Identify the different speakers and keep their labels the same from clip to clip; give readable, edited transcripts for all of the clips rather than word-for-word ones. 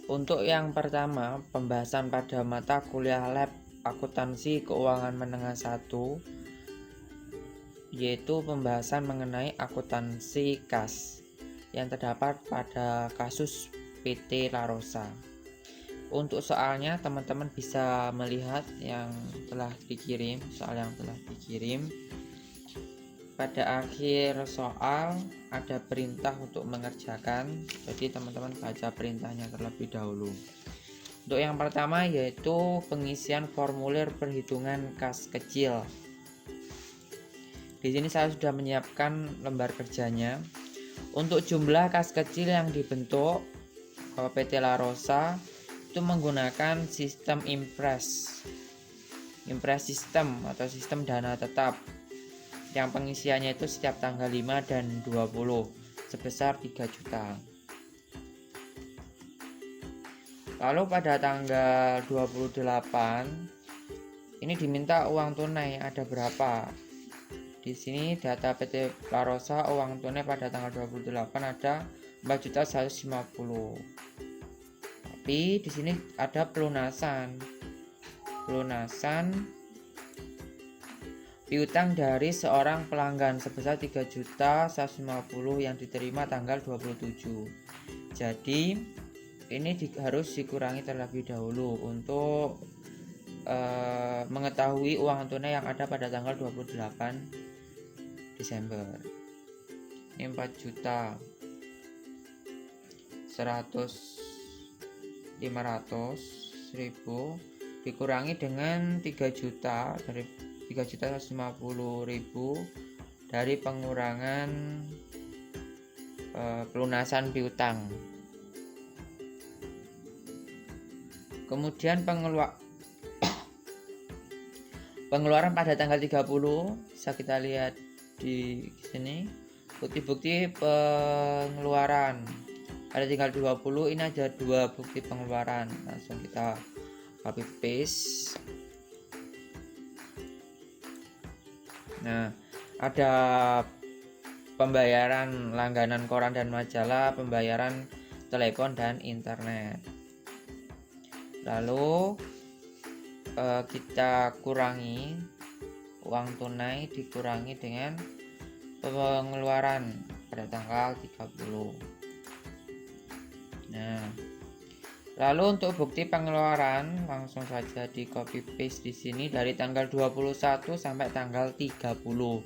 Speaker 1: Untuk yang pertama, pembahasan pada mata kuliah lab akuntansi keuangan menengah 1, yaitu pembahasan mengenai akuntansi kas yang terdapat pada kasus PT La Rosa. Untuk soalnya teman-teman bisa melihat yang telah dikirim, soal yang telah dikirim. Pada akhir soal ada perintah untuk mengerjakan, jadi teman-teman baca perintahnya terlebih dahulu. Untuk yang pertama yaitu pengisian formulir perhitungan kas kecil. Di sini saya sudah menyiapkan lembar kerjanya. Untuk jumlah kas kecil yang dibentuk PT La Rosa itu menggunakan sistem impres sistem atau sistem dana tetap, yang pengisiannya itu setiap tanggal 5 dan 20 sebesar 3 juta. Lalu pada tanggal 28 ini diminta uang tunai ada berapa. Di sini data PT La Rosa uang tunai pada tanggal 28 ada 4.150.000. Tapi di sini ada pelunasan piutang dari seorang pelanggan sebesar 3.150.000 yang diterima tanggal 27. Jadi ini harus dikurangi terlebih dahulu untuk mengetahui uang tunai yang ada pada tanggal 28 Desember. Ini 4.100.500.000 dikurangi dengan 3 juta dari 3.150.000 dari pengurangan pelunasan piutang. Kemudian pengeluaran pada tanggal 30 bisa kita lihat di sini bukti-bukti pengeluaran pada tanggal 20. Ini ada 2 bukti pengeluaran, langsung kita copy paste. Nah, ada pembayaran langganan koran dan majalah, pembayaran telepon dan internet. Lalu kita kurangi uang tunai dikurangi dengan pengeluaran pada tanggal 30. Nah, lalu untuk bukti pengeluaran langsung saja di copy paste di sini dari tanggal 21 sampai tanggal 30.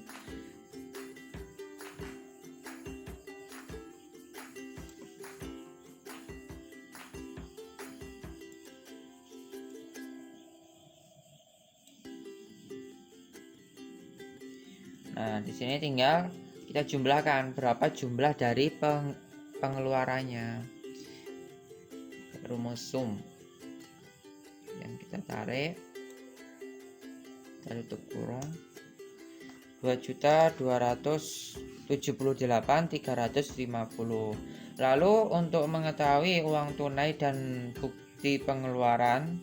Speaker 1: Nah, di sini tinggal kita jumlahkan berapa jumlah dari pengeluarannya. Rumus sum yang kita tarik, kita tutup kurung, 2.278.350. Lalu untuk mengetahui uang tunai dan bukti pengeluaran,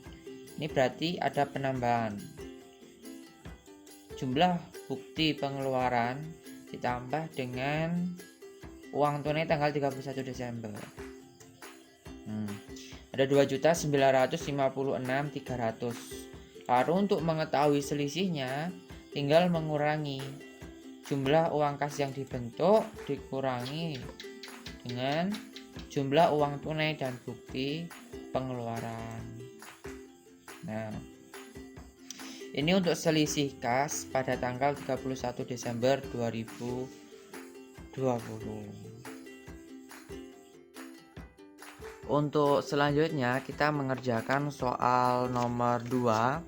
Speaker 1: ini berarti ada penambahan jumlah bukti pengeluaran ditambah dengan uang tunai tanggal 31 Desember. Ada 2.956.300. Lalu untuk mengetahui selisihnya tinggal mengurangi jumlah uang kas yang dibentuk dikurangi dengan jumlah uang tunai dan bukti pengeluaran. Nah, ini untuk selisih kas pada tanggal 31 Desember 2020. Untuk selanjutnya kita mengerjakan soal nomor 2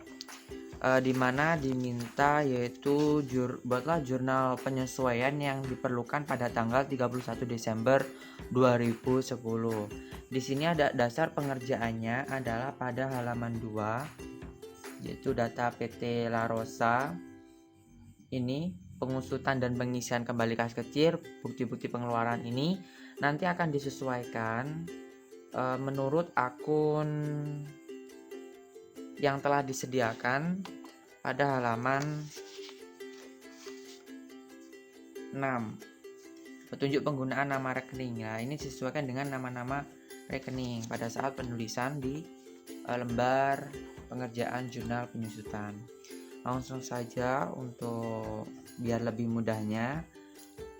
Speaker 1: di mana diminta yaitu buatlah jurnal penyesuaian yang diperlukan pada tanggal 31 Desember 2010. Di sini ada dasar pengerjaannya adalah pada halaman 2 yaitu data PT La Rosa. Ini pengusutan dan pengisian kembali kas kecil, bukti-bukti pengeluaran ini nanti akan disesuaikan menurut akun yang telah disediakan pada halaman 6. Petunjuk penggunaan nama rekening. Nah, ini disesuaikan dengan nama-nama rekening pada saat penulisan di lembar pengerjaan jurnal penyusutan. Langsung saja, untuk biar lebih mudahnya,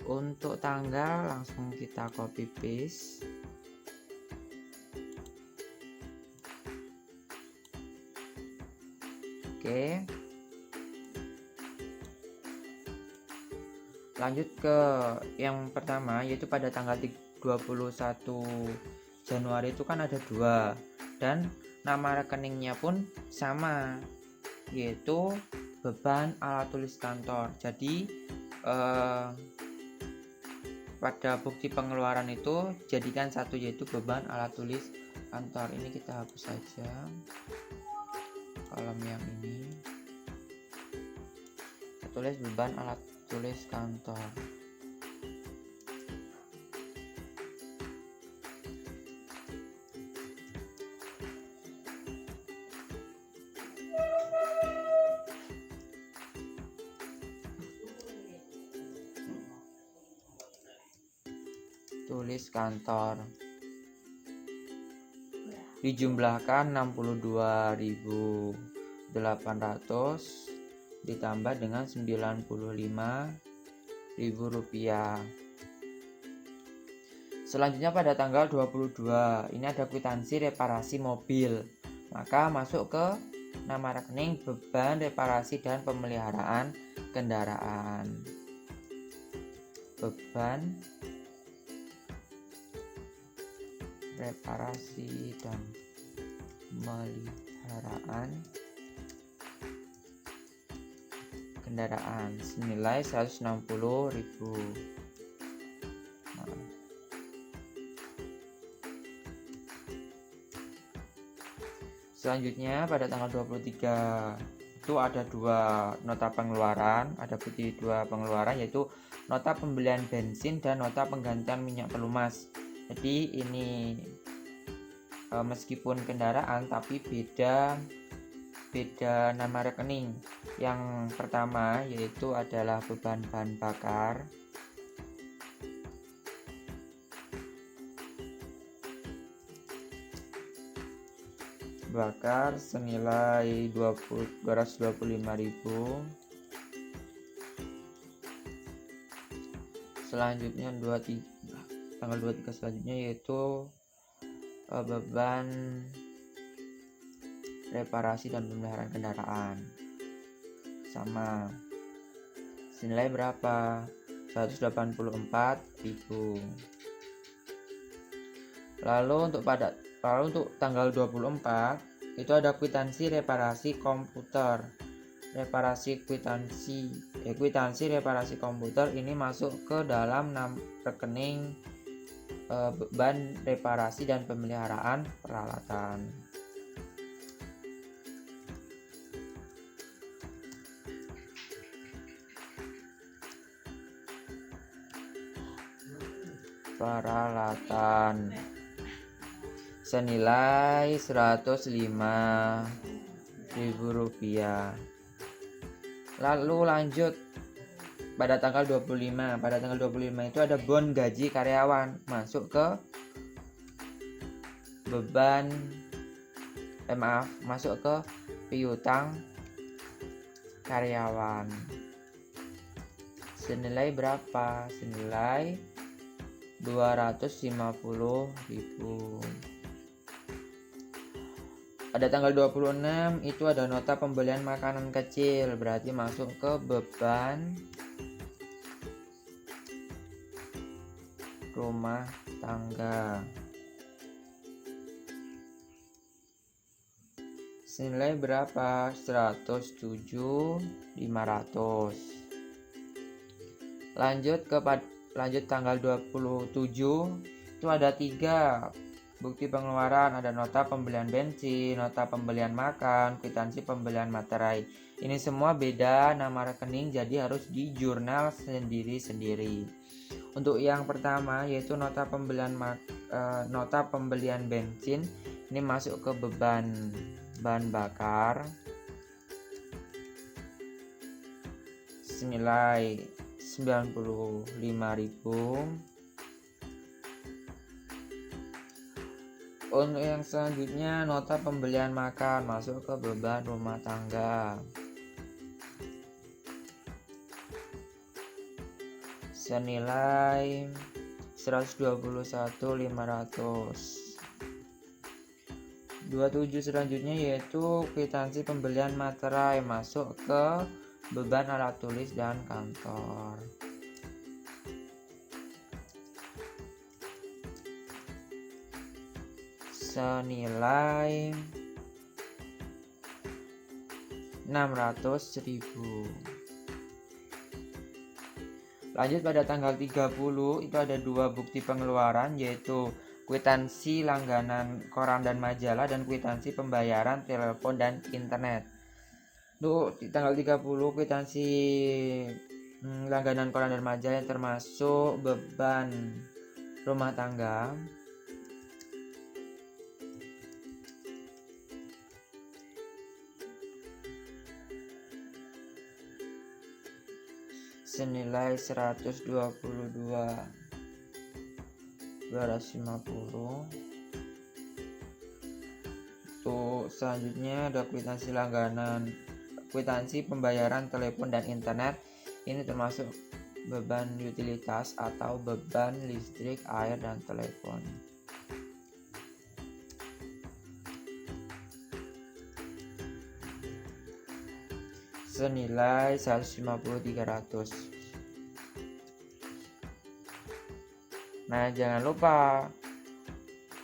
Speaker 1: untuk tanggal langsung kita copy paste. Oke. Lanjut ke yang pertama, yaitu pada tanggal 21 Januari itu kan ada 2, dan nama rekeningnya pun sama, yaitu beban alat tulis kantor. Jadi pada bukti pengeluaran itu jadikan satu, yaitu beban alat tulis kantor. Ini kita hapus saja kolom yang ini, kita tulis beban alat tulis kantor. Tulis kantor dijumlahkan 62.800 ditambah dengan 95.000 rupiah. Selanjutnya pada tanggal 22 ini ada kwitansi reparasi mobil, maka masuk ke nama rekening beban reparasi dan pemeliharaan kendaraan. Beban reparasi dan pemeliharaan kendaraan senilai 160.000. Selanjutnya pada tanggal 23 itu ada 2 nota pengeluaran, ada bukti 2 pengeluaran, yaitu nota pembelian bensin dan nota penggantian minyak pelumas. Jadi ini meskipun kendaraan tapi beda nama rekening. Yang pertama yaitu adalah beban bahan bakar, senilai 225.000. Selanjutnya tanggal 23 selanjutnya yaitu beban reparasi dan pemeliharaan kendaraan, sama senilai berapa? 184.000. Lalu untuk tanggal 24 itu ada kwitansi reparasi komputer. Kwitansi reparasi komputer ini masuk ke dalam rekening beban reparasi dan pemeliharaan peralatan. Senilai 105.000 rupiah. Lalu lanjut pada tanggal 25. Pada tanggal 25 itu ada bon gaji karyawan, masuk ke masuk ke piutang karyawan. Senilai berapa? Senilai 250.000. Pada tanggal 26 itu ada nota pembelian makanan kecil, berarti masuk ke beban rumah tangga. Senilai berapa? 107.500. Lanjut tanggal 27 itu ada 3 bukti pengeluaran, ada nota pembelian bensin, nota pembelian makan, kwitansi pembelian materai. Ini semua beda nama rekening, jadi harus di jurnal sendiri-sendiri. Untuk yang pertama yaitu nota pembelian bensin, ini masuk ke beban bahan bakar senilai 95.000. Untuk yang selanjutnya, nota pembelian makan masuk ke beban rumah tangga. Senilai 121.500. 27 selanjutnya yaitu kwitansi pembelian materai masuk ke beban alat tulis dan kantor. Senilai 600.000. Lanjut pada tanggal 30 itu ada dua bukti pengeluaran, yaitu kwitansi langganan koran dan majalah dan kwitansi pembayaran telepon dan internet. Untuk di tanggal 30 kwitansi langganan koran dan majalah yang termasuk beban rumah tangga senilai 122.250. Untuk selanjutnya ada kwitansi langganan, kwitansi pembayaran telepon dan internet. Ini termasuk beban utilitas atau beban listrik, air, dan telepon. Senilai 150.300. Nah, jangan lupa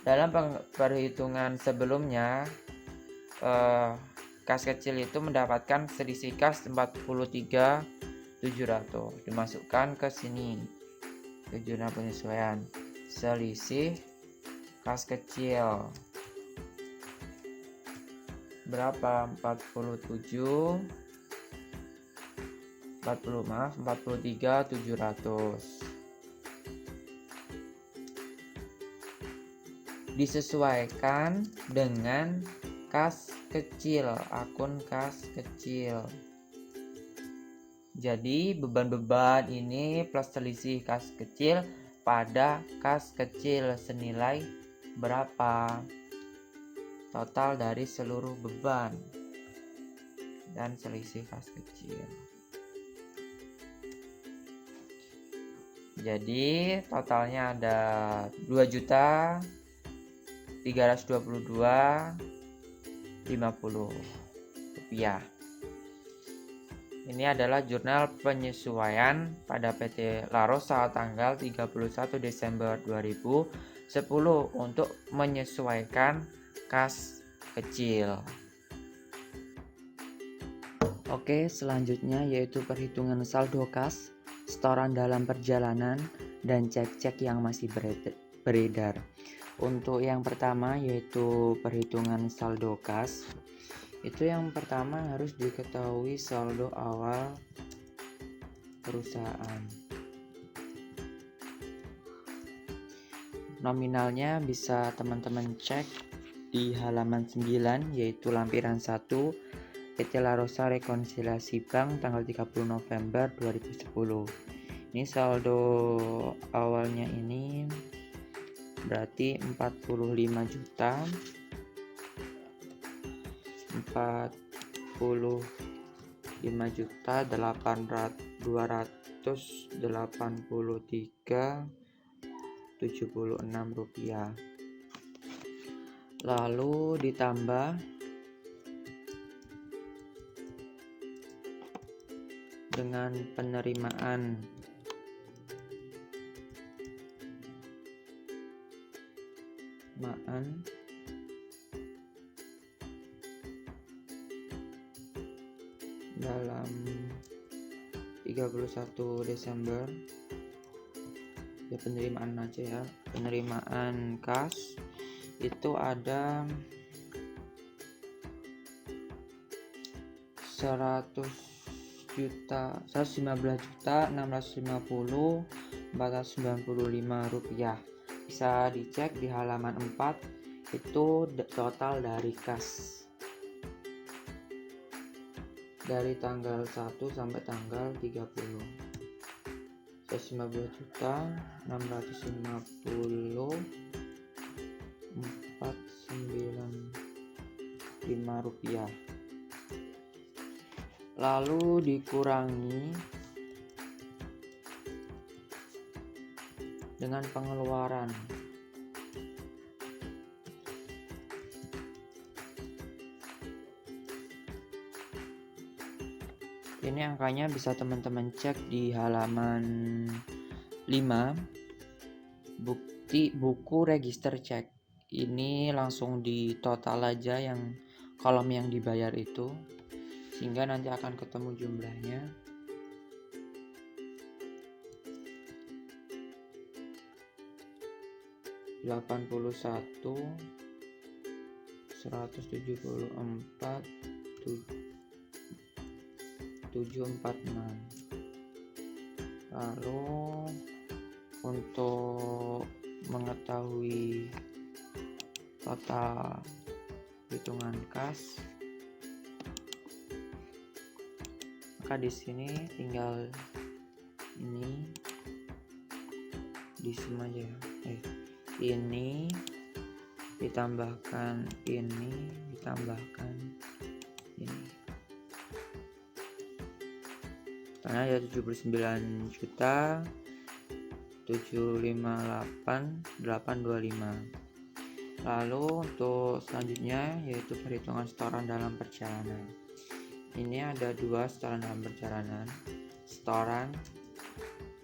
Speaker 1: dalam perhitungan sebelumnya kas kecil itu mendapatkan selisih kas 43.700, dimasukkan ke sini ke jurnal penyesuaian. Selisih kas kecil berapa? 43.700 disesuaikan dengan kas kecil, akun kas kecil. Jadi beban-beban ini plus selisih kas kecil pada kas kecil senilai berapa? Total dari seluruh beban dan selisih kas kecil. Jadi totalnya ada 2.322.50 rupiah. Ini adalah jurnal penyesuaian pada PT La Rosa tanggal 31 Desember 2010 untuk menyesuaikan kas kecil. Oke, selanjutnya yaitu perhitungan saldo kas, setoran dalam perjalanan, dan cek-cek yang masih beredar. Untuk yang pertama yaitu perhitungan saldo kas. Itu yang pertama harus diketahui saldo awal perusahaan. Nominalnya bisa teman-teman cek di halaman 9 yaitu lampiran 1 PT La Rosa Rekonsiliasi Bank tanggal 30 November 2010. Ini saldo awalnya ini berarti 45 juta 283.76 rupiah. Lalu ditambah dengan penerimaan dalam 31 Desember ya, penerimaan aja ya, penerimaan kas itu ada 115.650.495 rupiah. Bisa dicek di halaman 4 itu total dari kas dari tanggal 1 sampai tanggal 30. 115.650.495 rupiah. Lalu dikurangi dengan pengeluaran. Ini angkanya bisa teman-teman cek di halaman 5, buku register cek. Ini langsung di total aja yang kolom yang dibayar itu, sehingga nanti akan ketemu jumlahnya. Rp81.174.746. Lalu untuk mengetahui total hitungan kas, maka di sini tinggal ini di sum aja ya. Ini ditambahkan ini ditambahkan ini. Karena ada 79.758.825. Lalu untuk selanjutnya yaitu perhitungan setoran dalam perjalanan. Ini ada 2 setoran dalam perjalanan. Setoran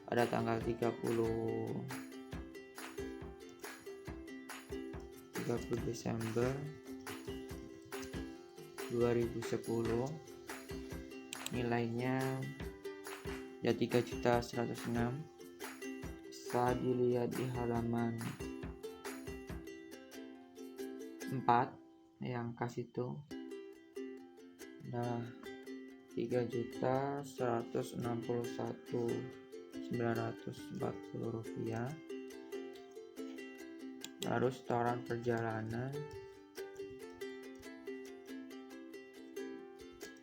Speaker 1: pada tanggal 30 Desember 2010, nilainya ya 3.106.000. Bisa dilihat di halaman 4 yang kas itu. Nah, 3.161.940 rupiah. Lalu setoran perjalanan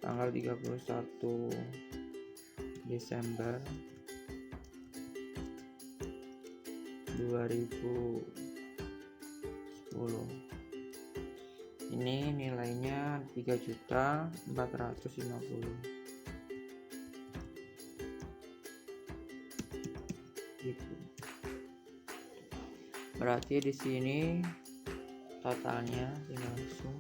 Speaker 1: tanggal 31 Desember 2010. Ini nilainya 3.450.000. Gitu. Berarti di sini totalnya tinggal langsung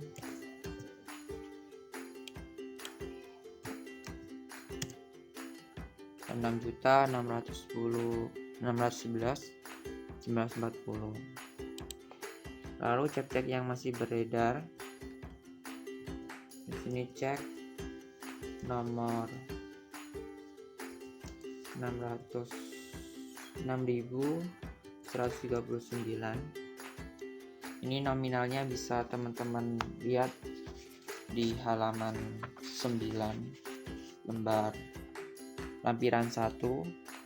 Speaker 1: Rp6.611.940. Lalu cek-cek yang masih beredar. Di sini cek nomor 6.139. Ini nominalnya bisa teman-teman lihat di halaman 9 lampiran 1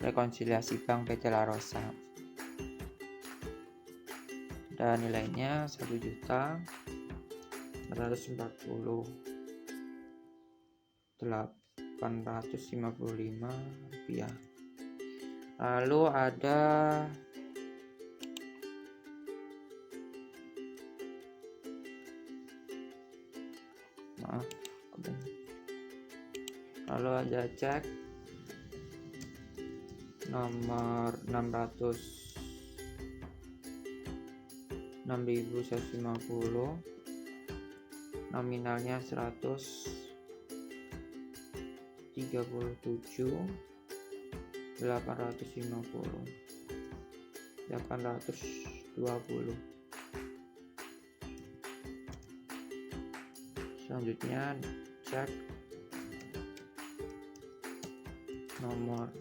Speaker 1: rekonsiliasi Bank PT La Rosa. Dan nilainya Rp1.440.855. Lalu ada cek nomor 6.150, nominalnya 137.820. Selanjutnya cek nomor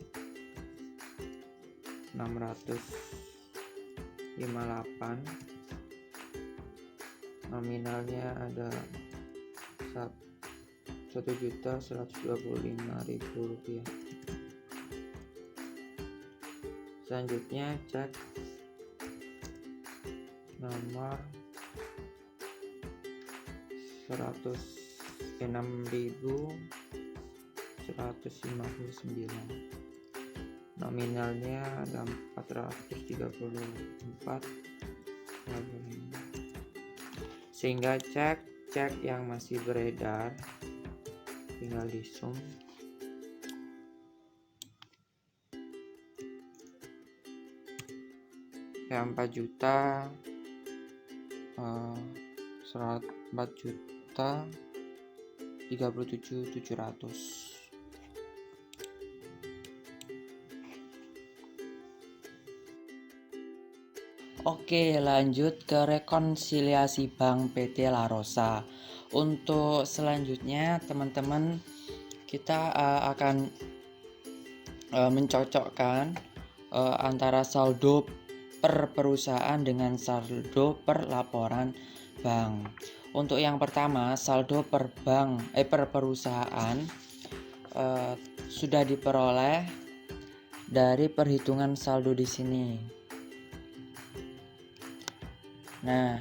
Speaker 1: 658, nominalnya ada Rp1.125.000. Selanjutnya cek nomor 6.159, nominalnya ada 434. Sehingga cek cek yang masih beredar, tinggal di zoom. Ya 4 juta 4 juta 37.700. Oke, lanjut ke rekonsiliasi Bank PT La Rosa. Untuk selanjutnya teman-teman, kita akan mencocokkan antara saldo per perusahaan dengan saldo per laporan bank. Untuk yang pertama, saldo per perusahaan sudah diperoleh dari perhitungan saldo di sini. Nah,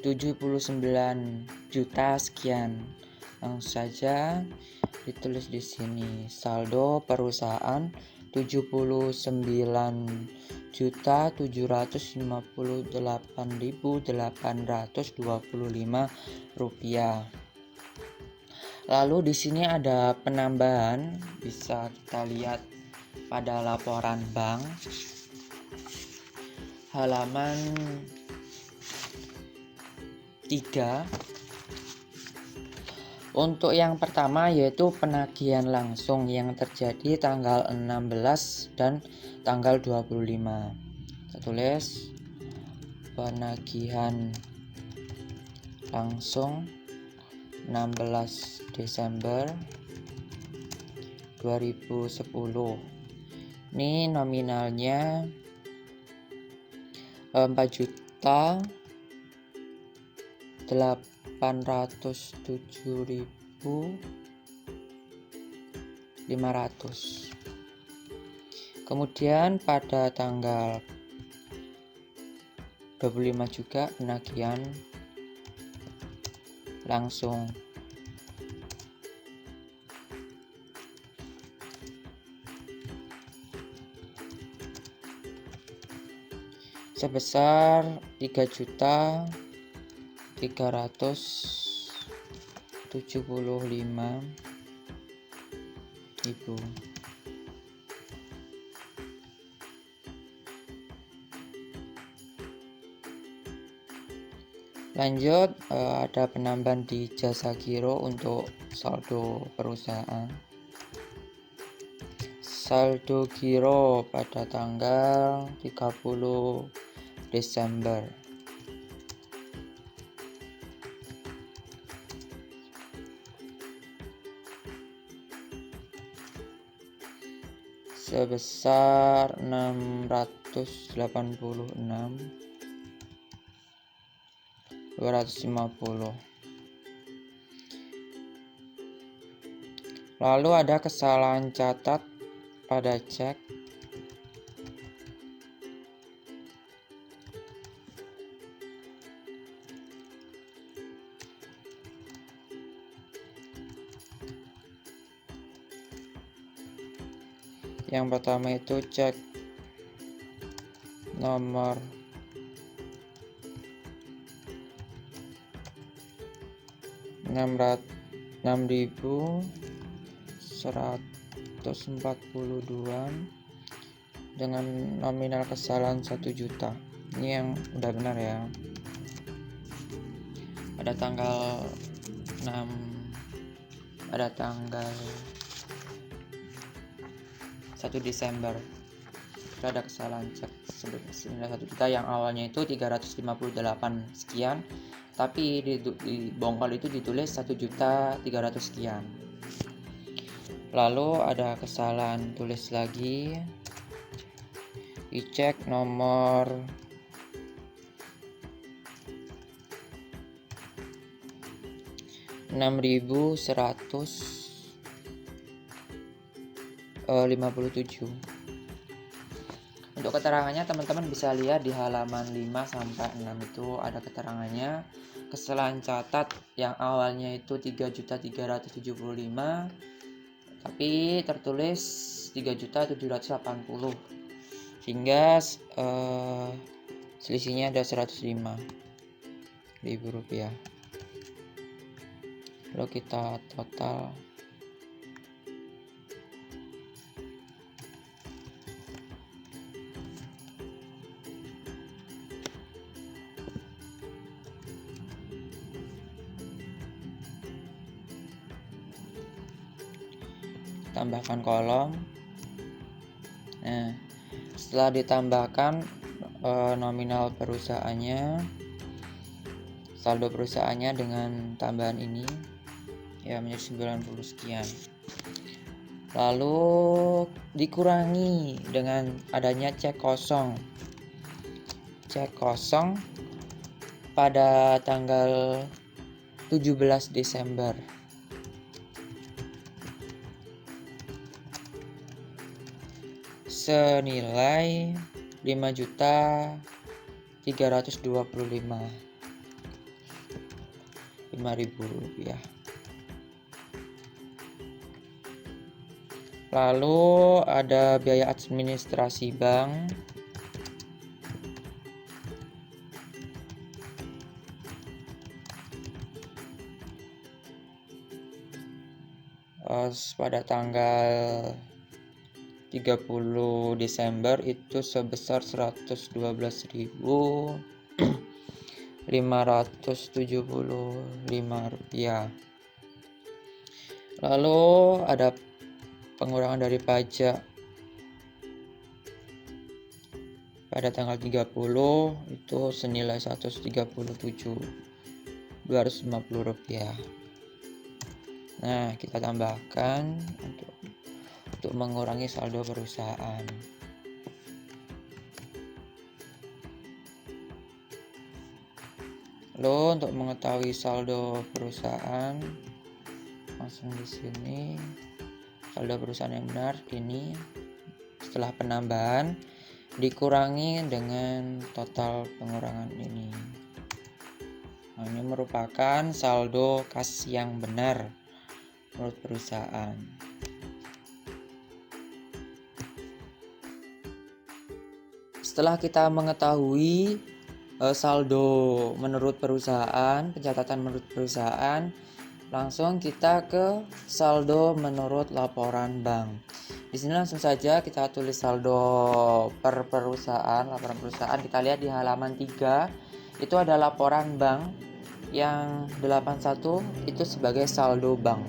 Speaker 1: 79 juta sekian. Langsung saja ditulis di sini. Saldo perusahaan 79.758.825 rupiah. Lalu di sini ada penambahan, bisa kita lihat pada laporan bank halaman 3. Untuk yang pertama yaitu penagihan langsung yang terjadi tanggal 16 dan tanggal 25. Kita tulis penagihan langsung 16 Desember 2010. Ini nominalnya 4.807.500. Kemudian pada tanggal 25 juga penagihan langsung sebesar 3.375.000. Lanjut, ada penambahan di jasa giro untuk saldo perusahaan. Saldo giro pada tanggal 30 Desember. Sebesar 686.250. Lalu ada kesalahan catat pada cek. Yang pertama itu cek nomor 6.142 dengan nominal kesalahan 1 juta. Ini yang udah benar ya. Pada tanggal 1 Desember ada kesalahan cek senilai 1 juta yang awalnya itu 358 sekian, tapi di bongkol itu ditulis 1.300.000 sekian. Lalu ada kesalahan tulis lagi, dicek nomor 6.157. Untuk keterangannya teman-teman bisa lihat di halaman 5 sampai 6 itu ada keterangannya. Kesalahan catat yang awalnya itu 3.375 tapi tertulis 3.780, sehingga selisihnya ada 105.000 rupiah. Lalu kita total. Tambahkan kolom. Nah, setelah ditambahkan nominal perusahaannya, saldo perusahaannya dengan tambahan ini ya menjadi 90 sekian. Lalu dikurangi dengan adanya cek kosong. Cek kosong pada tanggal 17 Desember. Senilai 5.325.000 rupiah. Lalu ada biaya administrasi bank. Pada tanggal 30 Desember itu sebesar 112.575 rupiah. Lalu ada pengurangan dari pajak pada tanggal 30 itu senilai 137.250 rupiah. Nah, kita tambahkan untuk mengurangi saldo perusahaan. Lalu untuk mengetahui saldo perusahaan, langsung di sini saldo perusahaan yang benar ini setelah penambahan dikurangi dengan total pengurangan ini. Nah, ini merupakan saldo kas yang benar menurut perusahaan. Setelah kita mengetahui saldo menurut perusahaan, pencatatan menurut perusahaan, langsung kita ke saldo menurut laporan bank. Di sini langsung saja kita tulis saldo per perusahaan, laporan perusahaan. Kita lihat di halaman 3, itu ada laporan bank yang 81 itu sebagai saldo bank.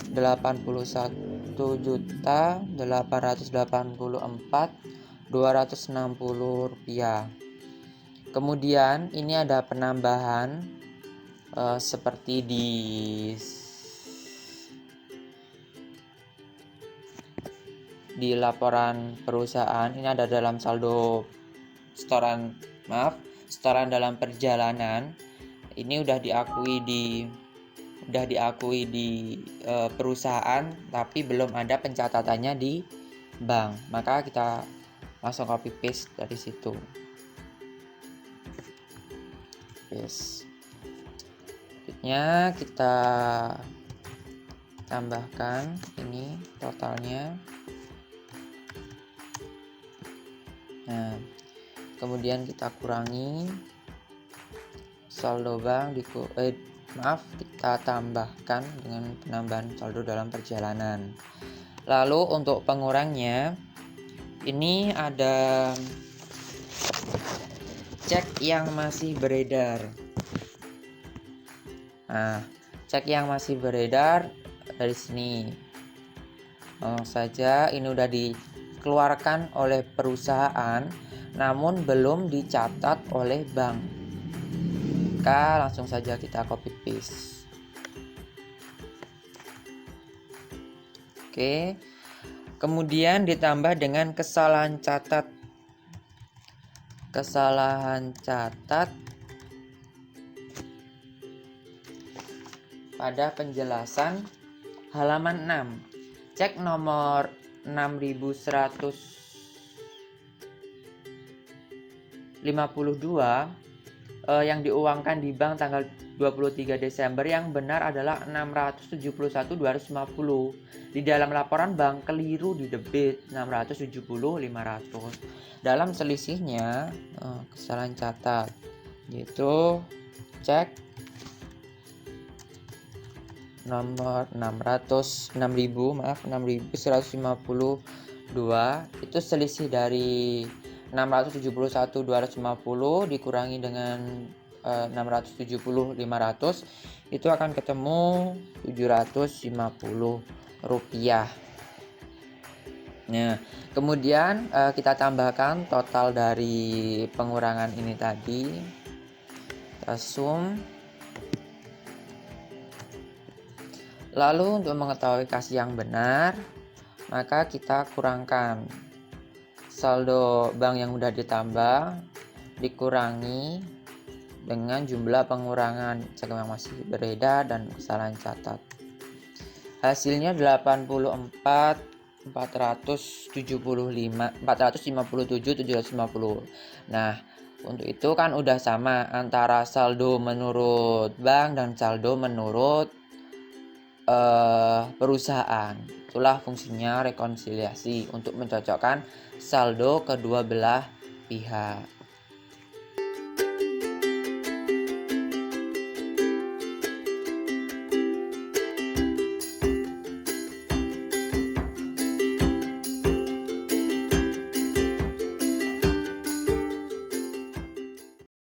Speaker 1: 81.884.260 rupiah. Kemudian ini ada penambahan seperti di laporan perusahaan. Ini ada dalam saldo setoran dalam perjalanan. Ini udah diakui di perusahaan, tapi belum ada pencatatannya di bank. Maka kita langsung copy paste dari situ. Selanjutnya kita tambahkan ini totalnya. Nah, kemudian kita kurangi saldo bank kita tambahkan dengan penambahan saldo dalam perjalanan. Lalu untuk pengurangnya ini ada cek yang masih beredar. Nah, cek yang masih beredar dari sini. Saja ini udah dikeluarkan oleh perusahaan namun belum dicatat oleh bank. Maka langsung saja kita copy paste. Oke. Kemudian ditambah dengan kesalahan catat. Kesalahan catat pada penjelasan halaman 6. Cek nomor 6152 yang diuangkan di bank tanggal 23 Desember yang benar adalah 671.250. Di dalam laporan bank keliru di debit 670.500. Dalam selisihnya kesalahan catat, yaitu cek nomor 6.152 itu selisih dari 671.250 dikurangi dengan 670.500 itu akan ketemu 750 rupiah. Nah, kemudian kita tambahkan total dari pengurangan ini tadi. Kita sum. Lalu untuk mengetahui kas yang benar, maka kita kurangkan saldo bank yang sudah ditambah dikurangi dengan jumlah pengurangan cek yang masih beredar dan kesalahan catat. Hasilnya 457.750. Nah, untuk itu kan udah sama antara saldo menurut bank dan saldo menurut perusahaan. Itulah fungsinya rekonsiliasi untuk mencocokkan saldo kedua belah pihak.